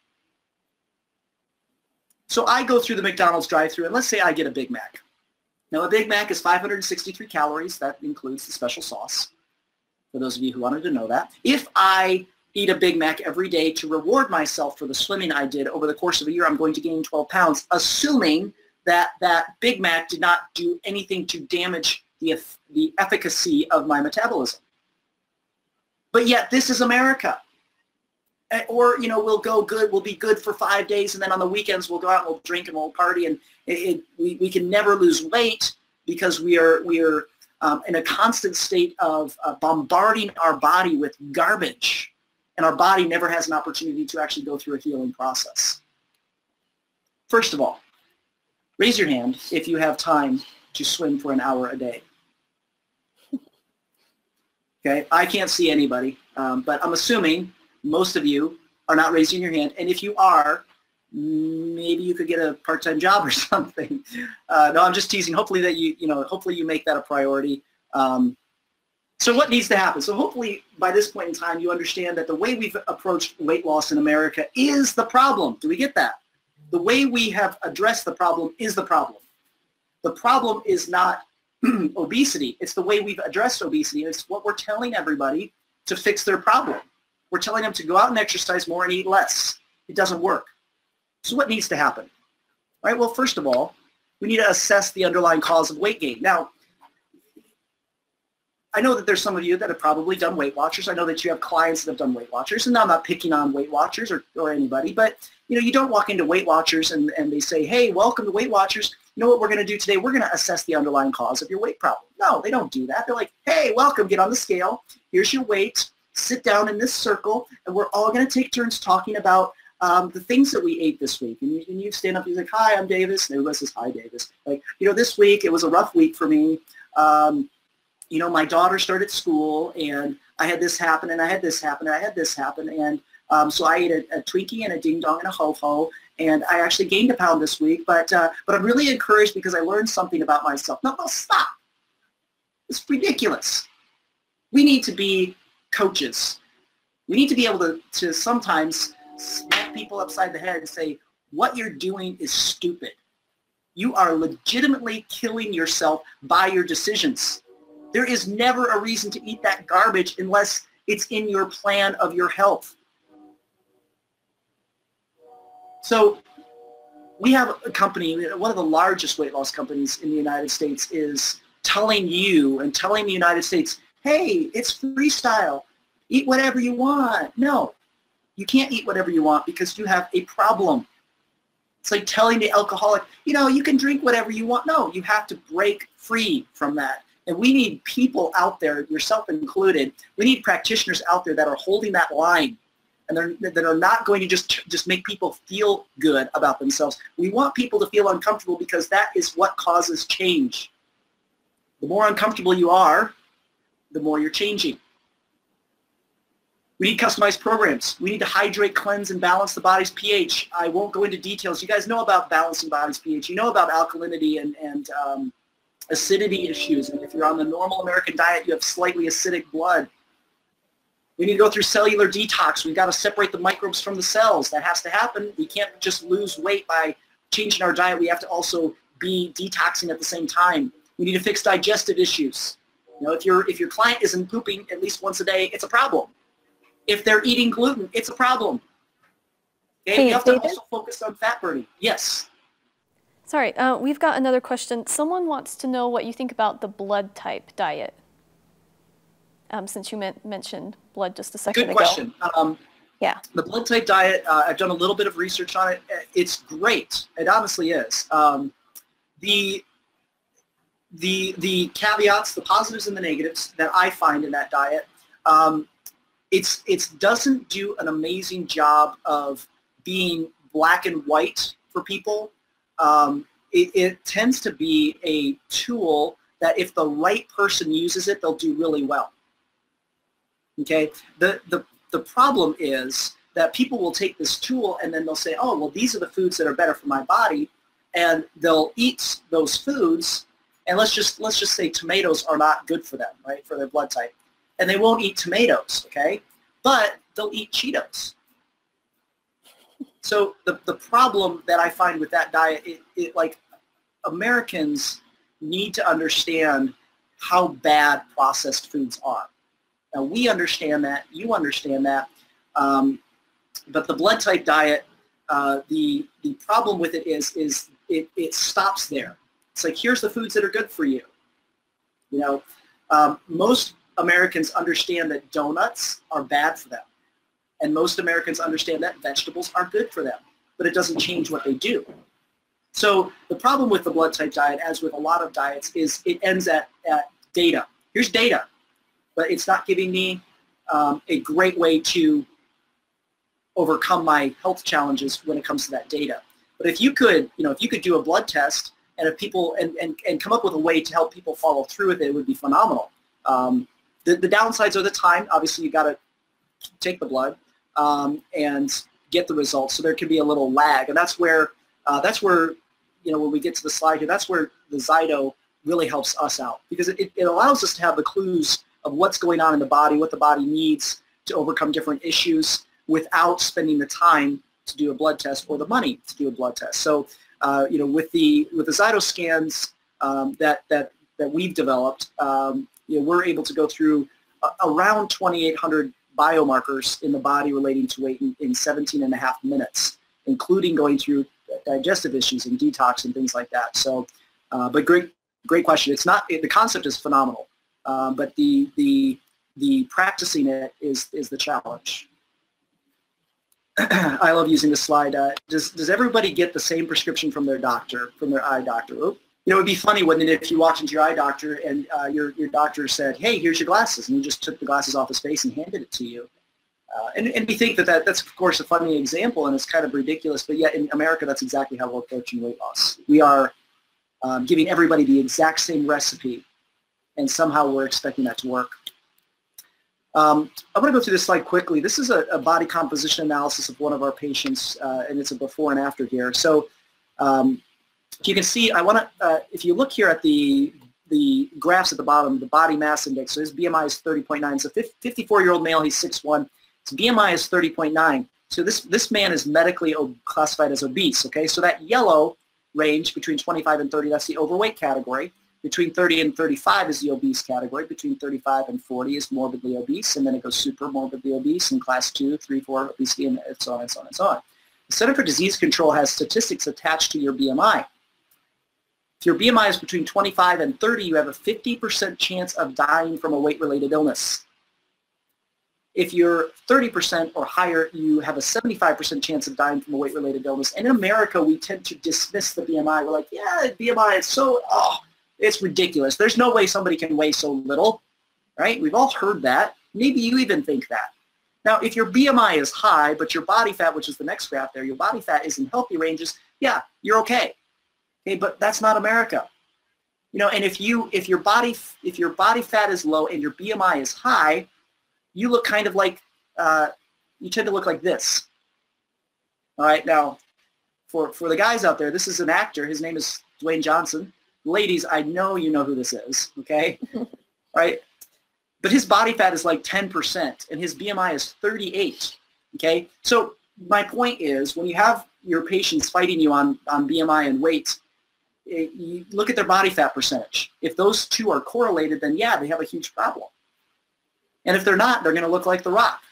So I go through the McDonald's drive-thru, and let's say I get a Big Mac. Now, a Big Mac is 563 calories. That includes the special sauce, for those of you who wanted to know that. If I eat a Big Mac every day to reward myself for the swimming I did over the course of a year, I'm going to gain 12 pounds, assuming that that Big Mac did not do anything to damage the efficacy of my metabolism. But yet, this is America. Or, we'll be good for 5 days, and then on the weekends we'll go out and we'll drink and we'll party, and we can never lose weight because we are in a constant state of bombarding our body with garbage, and our body never has an opportunity to actually go through a healing process. First of all, raise your hand if you have time to swim for an hour a day. Okay, I can't see anybody, but I'm assuming most of you are not raising your hand, and if you are, maybe you could get a part-time job or something. No, I'm just teasing. Hopefully that hopefully you make that a priority. So what needs to happen? So hopefully by this point in time, you understand that the way we've approached weight loss in America is the problem. Do we get that? the way we have addressed the problem is the problem. The problem is not obesity. It's the way we've addressed obesity. It's what we're telling everybody to fix their problem. We're telling them to go out and exercise more and eat less. It doesn't work. So what needs to happen? All right, well, first of all, we need to assess the underlying cause of weight gain. Now, I know that there's some of you that have probably done Weight Watchers. I know that you have clients that have done Weight Watchers, and I'm not picking on Weight Watchers or anybody, but you don't walk into Weight Watchers and they say, hey, welcome to Weight Watchers. You know what we're going to do today? We're going to assess the underlying cause of your weight problem. No, they don't do that. They're like, hey, welcome, get on the scale. Here's your weight. Sit down in this circle, and we're all going to take turns talking about the things that we ate this week. And you stand up and you're like, hi, I'm Davis. And everybody says, hi, Davis. Like, this week it was a rough week for me. My daughter started school, and I had this happen, and I had this happen, and I had this happen, and so I ate a Twinkie and a Ding Dong and a Ho-Ho, and I actually gained a pound this week, but I'm really encouraged because I learned something about myself. No, stop. It's ridiculous. We need to be coaches. We need to be able to sometimes smack people upside the head and say, what you're doing is stupid. You are legitimately killing yourself by your decisions. There is never a reason to eat that garbage unless it's in your plan of your health. So we have a company, one of the largest weight loss companies in the United States is telling you and telling the United States, hey, it's freestyle. Eat whatever you want. No, you can't eat whatever you want because you have a problem. It's like telling the alcoholic, you can drink whatever you want. No, you have to break free from that. And we need people out there, yourself included, we need practitioners out there that are holding that line and that are not going to just make people feel good about themselves. We want people to feel uncomfortable because that is what causes change. The more uncomfortable you are, the more you're changing. We need customized programs. We need to hydrate, cleanse, and balance the body's pH. I won't go into details. You guys know about balancing body's pH. You know about alkalinity and acidity issues, and if you're on the normal American diet, you have slightly acidic blood. We need to go through cellular detox. We've got to separate the microbes from the cells. That has to happen. We can't just lose weight by changing our diet. We have to also be detoxing at the same time. We need to fix digestive issues. If your client isn't pooping at least once a day, it's a problem. If they're eating gluten, it's a problem. Okay? Hey, we have to David? also focus on fat burning. Yes. Sorry, we've got another question. Someone wants to know what you think about the blood type diet, since you mentioned blood just a second ago. Good question. Yeah. The blood type diet, I've done a little bit of research on it. It's great. It honestly is. The caveats, the positives and the negatives that I find in that diet, it doesn't do an amazing job of being black and white for people. It tends to be a tool that if the right person uses it, they'll do really well. Okay? The problem is that people will take this tool and then they'll say, oh, well, these are the foods that are better for my body, and they'll eat those foods, and let's just say tomatoes are not good for them, right, for their blood type. And they won't eat tomatoes, okay? But they'll eat Cheetos. So the problem that I find with that diet, like Americans need to understand how bad processed foods are. Now we understand that, you understand that, but the blood type diet, the problem with it is it stops there. It's like, here's the foods that are good for you. Most Americans understand that donuts are bad for them. And most Americans understand that vegetables are good for them, but it doesn't change what they do. So the problem with the blood type diet, as with a lot of diets, is it ends at data. Here's data, but it's not giving me a great way to overcome my health challenges when it comes to that data. But if you could, if you could do a blood test and if people and come up with a way to help people follow through with it, it would be phenomenal. The downsides are the time. Obviously, you got to take the blood and get the results. So there can be a little lag, and that's where when we get to the slide here, that's where the ZYTO really helps us out, because it allows us to have the clues of what's going on in the body, what the body needs to overcome different issues without spending the time to do a blood test or the money to do a blood test. So, you know, with the ZYTO scans that we've developed, you know, we're able to go through around 2,800 biomarkers in the body relating to weight in 17 and a half minutes, including going through digestive issues and detox and things like that. So, but great question. It's not, the concept is phenomenal, but the practicing it is the challenge. I love using this slide. Does everybody get the same prescription from their doctor, from their eye doctor? Oop. You know, it would be funny, wouldn't it, if you walked into your eye doctor and your doctor said, hey, here's your glasses, and he just took the glasses off his face and handed it to you. And we think that's, of course, a funny example, and it's kind of ridiculous, but yet in America, that's exactly how we're approaching weight loss. We are giving everybody the exact same recipe, and somehow we're expecting that to work. I'm going to go through this slide quickly. This is a body composition analysis of one of our patients, and it's a before and after here. So you can see, I want to, if you look here at the graphs at the bottom, the body mass index, so his BMI is 30.9. So 54-year-old male, he's 6'1". His BMI is 30.9. So this man is medically classified as obese, okay? So that yellow range between 25 and 30, that's the overweight category. Between 30 and 35 is the obese category. Between 35 and 40 is morbidly obese, and then it goes super morbidly obese in class 2, 3, 4 obesity, and so on and so on and so on. The Center for Disease Control has statistics attached to your BMI. If your BMI is between 25 and 30, you have a 50% chance of dying from a weight-related illness. If you're 30% or higher, you have a 75% chance of dying from a weight-related illness. And in America, we tend to dismiss the BMI. We're like, yeah, BMI is so, it's ridiculous. There's no way somebody can weigh so little, right? We've all heard that. Maybe you even think that. Now, if your BMI is high, but your body fat, which is the next graph there, your body fat is in healthy ranges, yeah, you're okay. Okay, but that's not America. You know, and if your body fat is low and your BMI is high, you look kind of like, you tend to look like this. All right, now, for the guys out there, this is an actor. His name is Dwayne Johnson. Ladies, I know you know who this is, okay? Right? But his body fat is like 10%, and his BMI is 38, okay? So my point is, when you have your patients fighting you on BMI and weight, you look at their body fat percentage. If those two are correlated, then yeah, they have a huge problem. And if they're not, they're going to look like The Rock.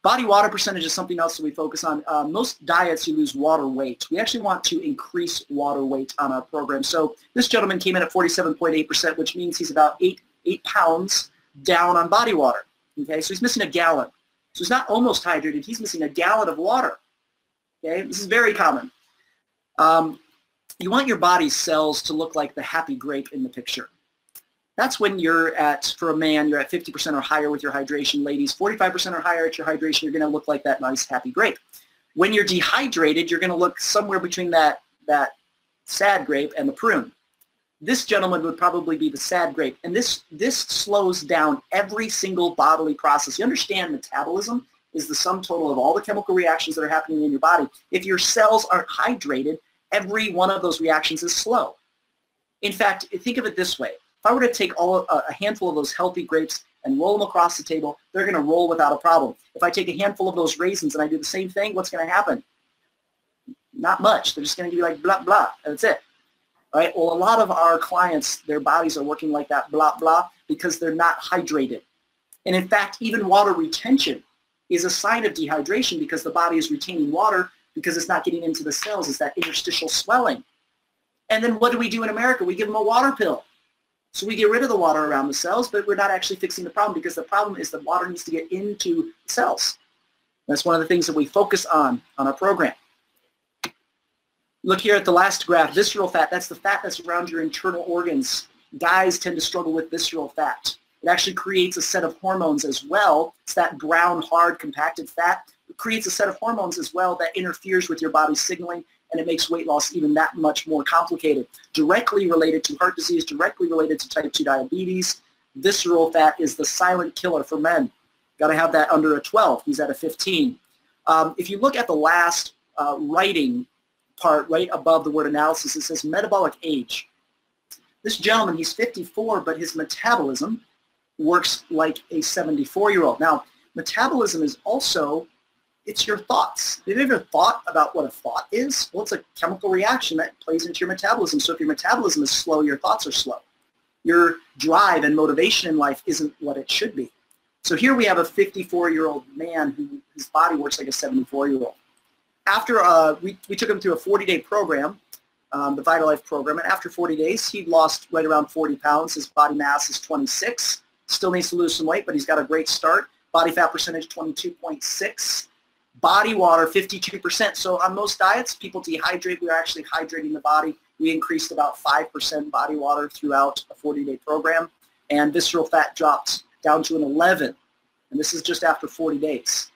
Body water percentage is something else that we focus on. Most diets, you lose water weight. We actually want to increase water weight on our program. So this gentleman came in at 47.8%, which means he's about 8 pounds down on body water. Okay, so he's missing a gallon. So he's not almost hydrated. He's missing a gallon of water. Okay, this is very common. You want your body's cells to look like the happy grape in the picture. That's when you're at, for a man, you're at 50% or higher with your hydration. Ladies, 45% or higher at your hydration, you're going to look like that nice happy grape. When you're dehydrated, you're going to look somewhere between that sad grape and the prune. This gentleman would probably be the sad grape. And this slows down every single bodily process. You understand metabolism is the sum total of all the chemical reactions that are happening in your body. If your cells aren't hydrated, every one of those reactions is slow. In fact, think of it this way. If I were to take a handful of those healthy grapes and roll them across the table, they're going to roll without a problem. If I take a handful of those raisins and I do the same thing, what's going to happen? Not much. They're just going to be like blah, blah, and that's it. All right? Well, a lot of our clients, their bodies are working like that blah, blah, because they're not hydrated. And in fact, even water retention is a sign of dehydration because the body is retaining water because it's not getting into the cells. It's that interstitial swelling. And then what do we do in America? We give them a water pill. So we get rid of the water around the cells, but we're not actually fixing the problem because the problem is that water needs to get into the cells. That's one of the things that we focus on our program. Look here at the last graph, visceral fat. That's the fat that's around your internal organs. Guys tend to struggle with visceral fat. It actually creates a set of hormones as well. It's that brown, hard, compacted fat. It creates a set of hormones as well that interferes with your body's signaling, and it makes weight loss even that much more complicated. Directly related to heart disease, directly related to type 2 diabetes. Visceral fat is the silent killer for men. Got to have that under a 12. He's at a 15. If you look at the last writing part right above the word analysis, it says metabolic age. This gentleman, he's 54, but his metabolism works like a 74-year-old. Now, metabolism is also It's your thoughts. Have you ever thought about what a thought is? Well, it's a chemical reaction that plays into your metabolism. So if your metabolism is slow, your thoughts are slow. Your drive and motivation in life isn't what it should be. So here we have a 54-year-old man whose body works like a 74-year-old. After we took him through a 40-day program, the VitaLife program, and after 40 days, he lost right around 40 pounds. His body mass is 26. Still needs to lose some weight, but he's got a great start. Body fat percentage 22.6. Body water 52%. So on most diets, people dehydrate. We're actually hydrating the body. We increased about 5% body water throughout a 40-day program, and visceral fat dropped down to an 11, and this is just after 40 days.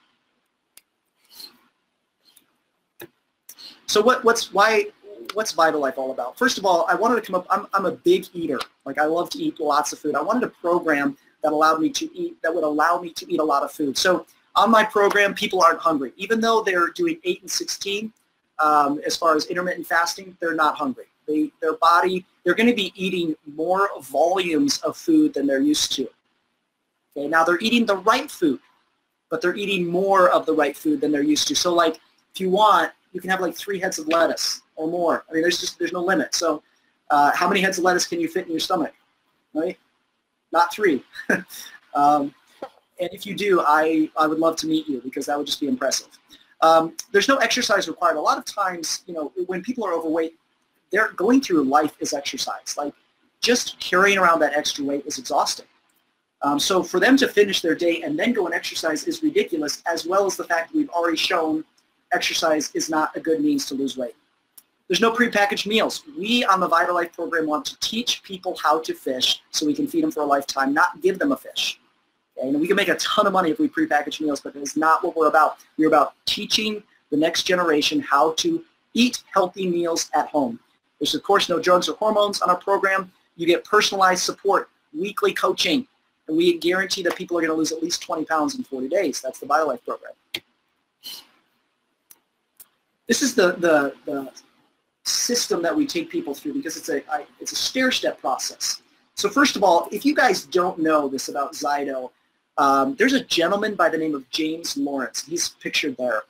So what's VitaLife all about? First of all, I wanted to come up, I'm a big eater. Like, I love to eat lots of food. I wanted a program that allowed me to eat, that would allow me to eat a lot of food. So on my program, people aren't hungry. Even though they're doing 8 and 16, as far as intermittent fasting, they're not hungry. Their body, they're going to be eating more volumes of food than they're used to. Okay, now they're eating the right food, but they're eating more of the right food than they're used to. So like, if you want, you can have like 3 heads of lettuce or more. I mean, there's no limit. So how many heads of lettuce can you fit in your stomach, right? Not 3. And if you do, I would love to meet you, because that would just be impressive. There's no exercise required. A lot of times, you know, when people are overweight, they're going through life is exercise. Like, just carrying around that extra weight is exhausting. So for them to finish their day and then go and exercise is ridiculous, as well as the fact that we've already shown exercise is not a good means to lose weight. There's no prepackaged meals. We on the VitaLife program want to teach people how to fish so we can feed them for a lifetime, not give them a fish. Okay? And we can make a ton of money if we prepackage meals, but that's not what we're about. We're about teaching the next generation how to eat healthy meals at home. There's, of course, no drugs or hormones on our program. You get personalized support, weekly coaching, and we guarantee that people are going to lose at least 20 pounds in 40 days. That's the VitaLife program. This is the system that we take people through, because it's a stair-step process. So first of all, if you guys don't know this about ZYTO, there's a gentleman by the name of James Lawrence. He's pictured there.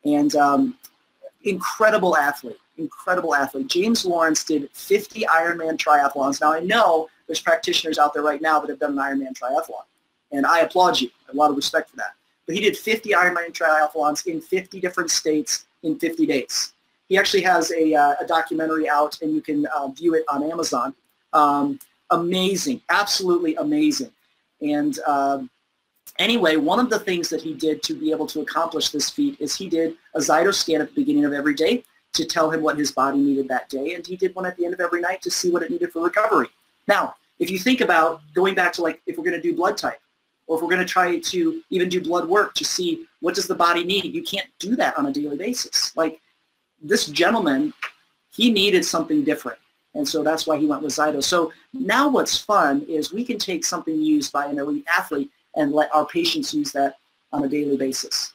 And incredible athlete. James Lawrence did 50 Ironman triathlons. Now, I know there's practitioners out there right now that have done an Ironman triathlon, and I applaud you. I have a lot of respect for that. But he did 50 Ironman triathlons in 50 different states in 50 days. He actually has a documentary out, and you can view it on Amazon. Amazing, absolutely amazing. And anyway, one of the things that he did to be able to accomplish this feat is he did a ZYTO scan at the beginning of every day to tell him what his body needed that day, and he did one at the end of every night to see what it needed for recovery. Now, if you think about going back to, like, if we're going to do blood type, or if we're going to try to even do blood work to see what does the body need, you can't do that on a daily basis. Like, this gentleman, he needed something different, and so that's why he went with ZYTO. So now what's fun is we can take something used by an elite athlete and let our patients use that on a daily basis.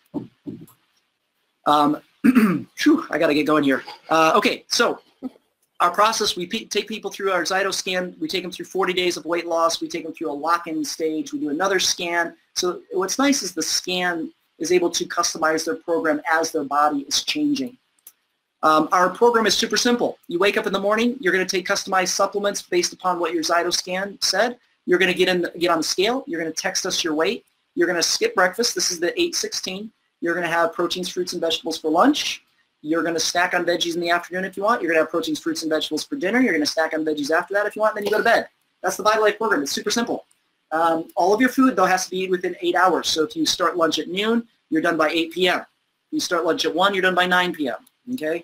Phew, I got to get going here. Okay, so our process, we take people through our ZYTO scan. We take them through 40 days of weight loss. We take them through a lock-in stage. We do another scan. So what's nice is the scan is able to customize their program as their body is changing. Our program is super simple. You wake up in the morning. You're going to take customized supplements based upon what your ZYTO scan said. You're going to get on the scale. You're going to text us your weight. You're going to skip breakfast. This is the 8:16. You're going to have proteins, fruits, and vegetables for lunch. You're going to snack on veggies in the afternoon if you want. You're going to have proteins, fruits, and vegetables for dinner. You're going to snack on veggies after that if you want, and then you go to bed. That's the VitaLife program. It's super simple. All of your food, though, has to be within 8 hours. So if you start lunch at noon, you're done by 8 p.m. You start lunch at 1, you're done by 9 p.m. Okay?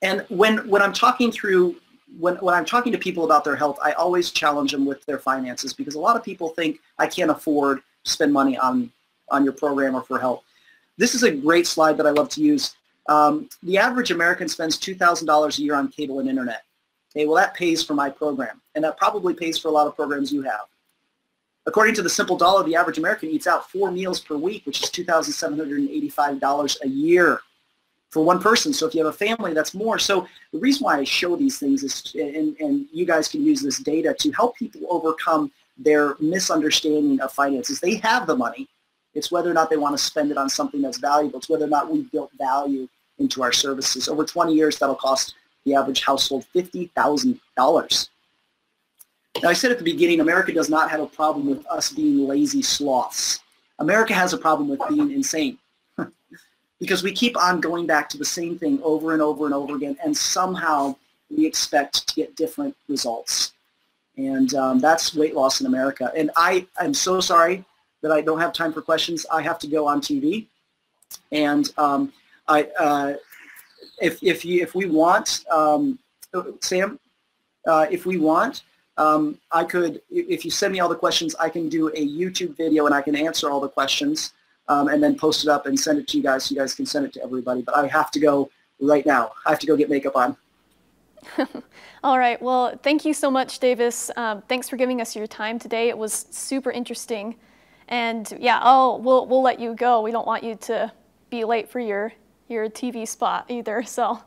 And when I'm talking through, when I'm talking to people about their health, I always challenge them with their finances, because a lot of people think I can't afford to spend money on your program or for health. This is a great slide that I love to use. The average American spends $2,000 a year on cable and internet. Okay, well, that pays for my program, and that probably pays for a lot of programs you have. According to the Simple Dollar, the average American eats out 4 meals per week, which is $2,785 a year for one person. So if you have a family, that's more. So the reason why I show these things is, and you guys can use this data to help people overcome their misunderstanding of finances. They have the money. It's whether or not they want to spend it on something that's valuable. It's whether or not we've built value into our services. Over 20 years, that'll cost the average household $50,000. Now, I said at the beginning, America does not have a problem with us being lazy sloths. America has a problem with being insane because we keep on going back to the same thing over and over and over again, and somehow we expect to get different results. And that's weight loss in America. And I'm so sorry that I don't have time for questions. I have to go on TV. And if we want, Sam, if we want, I could, if you send me all the questions, I can do a YouTube video and I can answer all the questions and then post it up and send it to you guys so you guys can send it to everybody. But I have to go right now. I have to go get makeup on. All right. Well, thank you so much, Davis. Thanks for giving us your time today. It was super interesting. And yeah, we'll let you go. We don't want you to be late for your TV spot either. So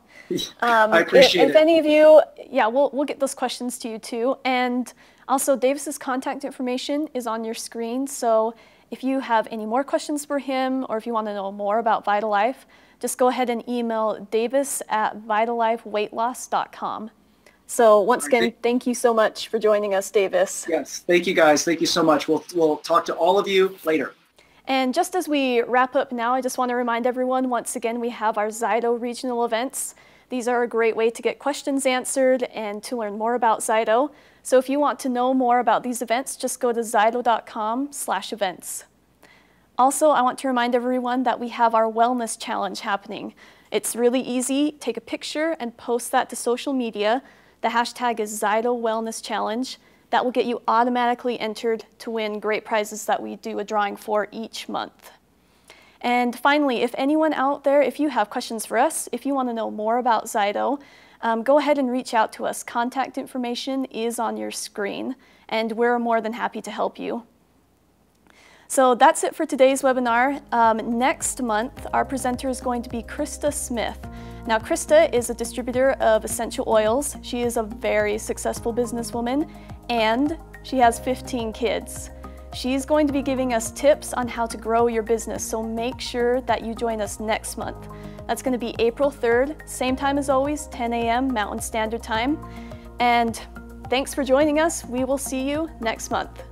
I appreciate it. If any of you, yeah, we'll get those questions to you too. And also, Davis's contact information is on your screen. So if you have any more questions for him, or if you want to know more about VitaLife, just go ahead and email davis@vitalifeweightloss.com. So once again, thank you so much for joining us, Davis. Yes, thank you guys. Thank you so much. We'll talk to all of you later. And just as we wrap up now, I just want to remind everyone, once again, we have our ZYTO regional events. These are a great way to get questions answered and to learn more about ZYTO. So if you want to know more about these events, just go to zyto.com/events. Also, I want to remind everyone that we have our wellness challenge happening. It's really easy. Take a picture and post that to social media. The hashtag is ZYTO Wellness Challenge. That will get you automatically entered to win great prizes that we do a drawing for each month. And finally, if anyone out there, if you have questions for us, if you want to know more about ZYTO, go ahead and reach out to us. Contact information is on your screen, and we're more than happy to help you. So that's it for today's webinar. Next month, our presenter is going to be Krista Smith. Now, Krista is a distributor of essential oils. She is a very successful businesswoman, and she has 15 kids. She's going to be giving us tips on how to grow your business, so make sure that you join us next month. That's going to be April 3rd, same time as always, 10 a.m. Mountain Standard Time. And thanks for joining us. We will see you next month.